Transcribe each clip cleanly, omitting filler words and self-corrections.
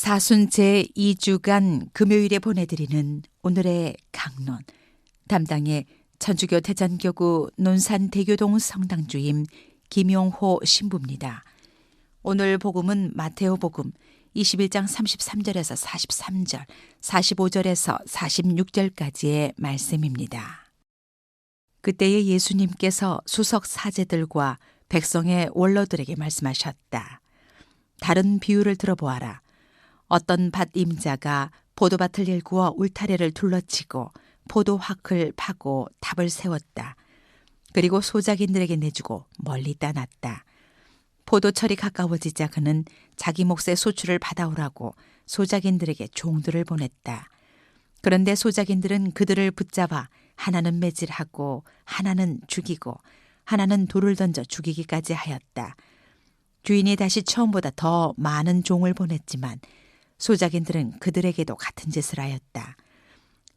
사순 제2주간 금요일에 보내드리는 오늘의 강론, 담당의 천주교 대전교구 논산대교동 성당주임 김용호 신부입니다. 오늘 복음은 마테오 복음 21장 33절에서 43절, 45절에서 46절까지의 말씀입니다. 그때에 예수님께서 수석 사제들과 백성의 원로들에게 말씀하셨다. 다른 비유를 들어보아라. 어떤 밭 임자가 포도밭을 일구어 울타리를 둘러치고 포도확을 파고 탑을 세웠다. 그리고 소작인들에게 내주고 멀리 떠났다. 포도철이 가까워지자 그는 자기 몫의 소출을 받아오라고 소작인들에게 종들을 보냈다. 그런데 소작인들은 그들을 붙잡아 하나는 매질하고 하나는 죽이고 하나는 돌을 던져 죽이기까지 하였다. 주인이 다시 처음보다 더 많은 종을 보냈지만 소작인들은 그들에게도 같은 짓을 하였다.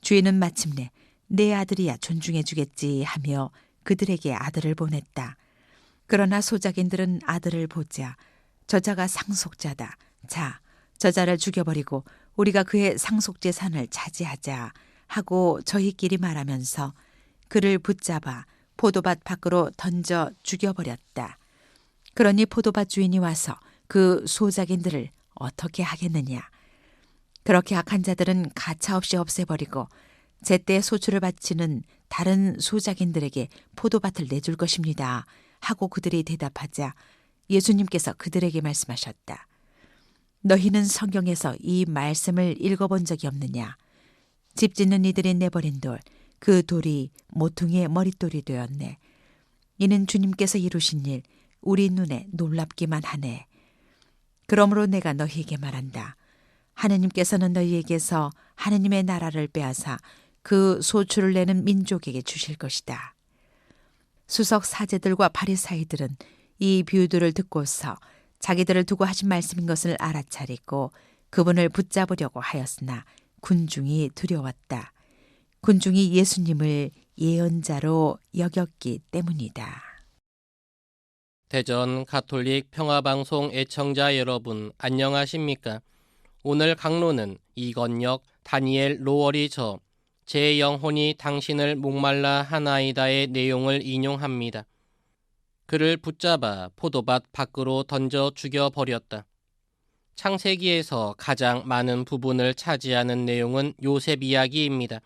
주인은 마침내 내 아들이야 존중해 주겠지 하며 그들에게 아들을 보냈다. 그러나 소작인들은 아들을 보자 저자가 상속자다. 자, 저자를 죽여버리고 우리가 그의 상속재산을 차지하자 하고 저희끼리 말하면서 그를 붙잡아 포도밭 밖으로 던져 죽여버렸다. 그러니 포도밭 주인이 와서 그 소작인들을 어떻게 하겠느냐. 그렇게 악한 자들은 가차없이 없애버리고 제때 소출을 바치는 다른 소작인들에게 포도밭을 내줄 것입니다 하고 그들이 대답하자 예수님께서 그들에게 말씀하셨다. 너희는 성경에서 이 말씀을 읽어본 적이 없느냐. 집 짓는 이들이 내버린 돌, 그 돌이 모퉁이의 머릿돌이 되었네. 이는 주님께서 이루신 일, 우리 눈에 놀랍기만 하네. 그러므로 내가 너희에게 말한다. 하느님께서는 너희에게서 하느님의 나라를 빼앗아 그 소출을 내는 민족에게 주실 것이다. 수석 사제들과 바리사이들은 이 비유들을 듣고서 자기들을 두고 하신 말씀인 것을 알아차리고 그분을 붙잡으려고 하였으나 군중이 두려웠다. 군중이 예수님을 예언자로 여겼기 때문이다. 대전 가톨릭 평화방송 애청자 여러분 안녕하십니까? 오늘 강론은 이건역 다니엘 로월이 제 영혼이 당신을 목말라 하나이다의 내용을 인용합니다. 그를 붙잡아 포도밭 밖으로 던져 죽여버렸다. 창세기에서 가장 많은 부분을 차지하는 내용은 요셉 이야기입니다.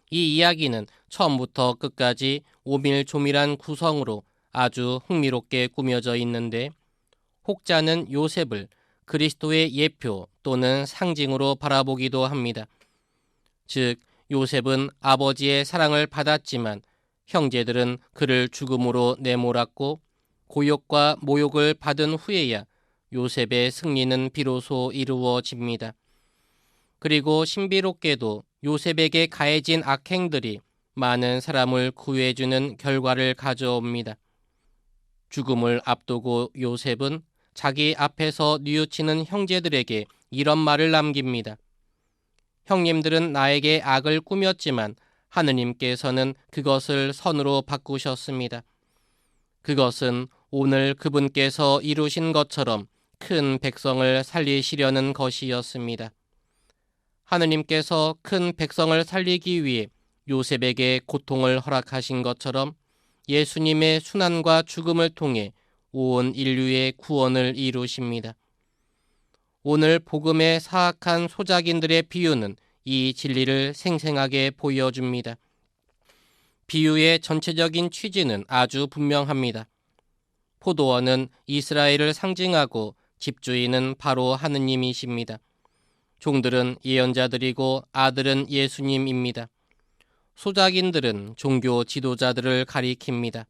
이 이야기는 처음부터 끝까지 오밀조밀한 구성으로 아주 흥미롭게 꾸며져 있는데 혹자는 요셉을 그리스도의 예표 또는 상징으로 바라보기도 합니다. 즉 요셉은 아버지의 사랑을 받았지만 형제들은 그를 죽음으로 내몰았고 고욕과 모욕을 받은 후에야 요셉의 승리는 비로소 이루어집니다. 그리고 신비롭게도 요셉에게 가해진 악행들이 많은 사람을 구해주는 결과를 가져옵니다. 죽음을 앞두고 요셉은 자기 앞에서 뉘우치는 형제들에게 이런 말을 남깁니다. 형님들은 나에게 악을 꾸몄지만 하느님께서는 그것을 선으로 바꾸셨습니다. 그것은 오늘 그분께서 이루신 것처럼 큰 백성을 살리시려는 것이었습니다. 하느님께서 큰 백성을 살리기 위해 요셉에게 고통을 허락하신 것처럼 예수님의 순환과 죽음을 통해 온 인류의 구원을 이루십니다. 오늘 복음의 사악한 소작인들의 비유는 이 진리를 생생하게 보여줍니다. 비유의 전체적인 취지는 아주 분명합니다. 포도원은 이스라엘을 상징하고 집주인은 바로 하느님이십니다. 종들은 예언자들이고 아들은 예수님입니다. 소작인들은 종교 지도자들을 가리킵니다.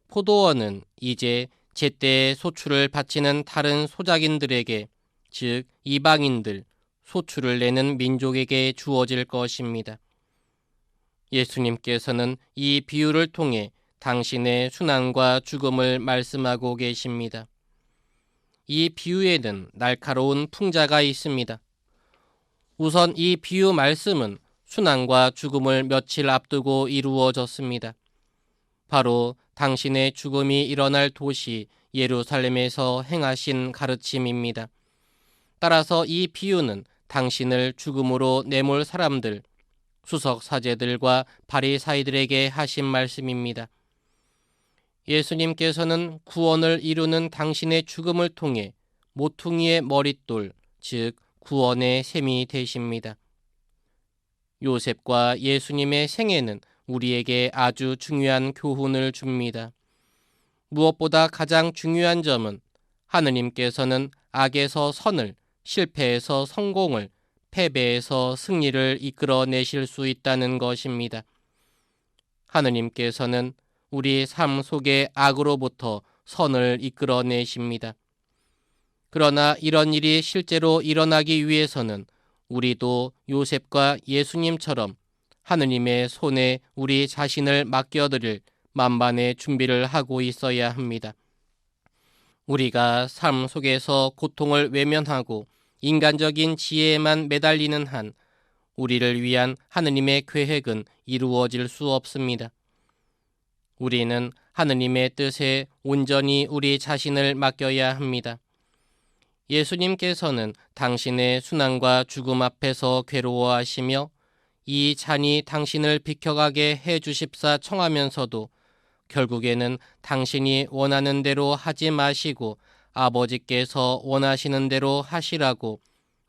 포도원은 이제 제때의 소출을 바치는 다른 소작인들에게, 즉 이방인들, 소출을 내는 민족에게 주어질 것입니다. 예수님께서는 이 비유를 통해 당신의 순환과 죽음을 말씀하고 계십니다. 이 비유에는 날카로운 풍자가 있습니다. 우선 이 비유 말씀은 순환과 죽음을 며칠 앞두고 이루어졌습니다. 바로 당신의 죽음이 일어날 도시 예루살렘에서 행하신 가르침입니다. 따라서 이 비유는 당신을 죽음으로 내몰 사람들, 수석 사제들과 바리사이들에게 하신 말씀입니다. 예수님께서는 구원을 이루는 당신의 죽음을 통해 모퉁이의 머릿돌, 즉 구원의 셈이 되십니다. 요셉과 예수님의 생애는 우리에게 아주 중요한 교훈을 줍니다. 무엇보다 가장 중요한 점은 하느님께서는 악에서 선을, 실패에서 성공을, 패배에서 승리를 이끌어내실 수 있다는 것입니다. 하느님께서는 우리 삶 속의 악으로부터 선을 이끌어내십니다. 그러나 이런 일이 실제로 일어나기 위해서는 우리도 요셉과 예수님처럼 하느님의 손에 우리 자신을 맡겨드릴 만반의 준비를 하고 있어야 합니다. 우리가 삶 속에서 고통을 외면하고 인간적인 지혜에만 매달리는 한 우리를 위한 하느님의 계획은 이루어질 수 없습니다. 우리는 하느님의 뜻에 온전히 우리 자신을 맡겨야 합니다. 예수님께서는 당신의 순환과 죽음 앞에서 괴로워하시며 이 잔이 당신을 비켜가게 해주십사 청하면서도 결국에는 당신이 원하는 대로 하지 마시고 아버지께서 원하시는 대로 하시라고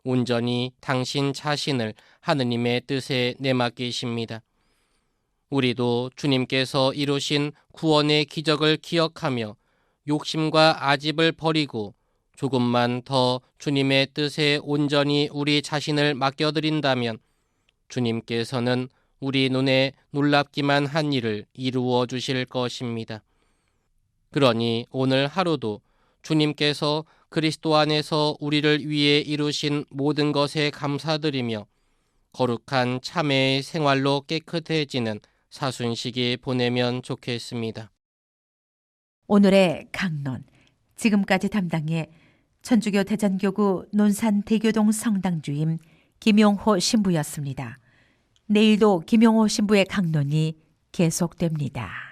온전히 당신 자신을 하느님의 뜻에 내맡기십니다. 우리도 주님께서 이루신 구원의 기적을 기억하며 욕심과 아집을 버리고 조금만 더 주님의 뜻에 온전히 우리 자신을 맡겨드린다면 주님께서는 우리 눈에 놀랍기만 한 일을 이루어 주실 것입니다. 그러니 오늘 하루도 주님께서 그리스도 안에서 우리를 위해 이루신 모든 것에 감사드리며 거룩한 참회의 생활로 깨끗해지는 사순식이 보내면 좋겠습니다. 오늘의 강론, 지금까지 담당해 천주교 대전교구 논산대교동 성당주임 김용호 신부였습니다. 내일도 김용호 신부의 강론이 계속됩니다.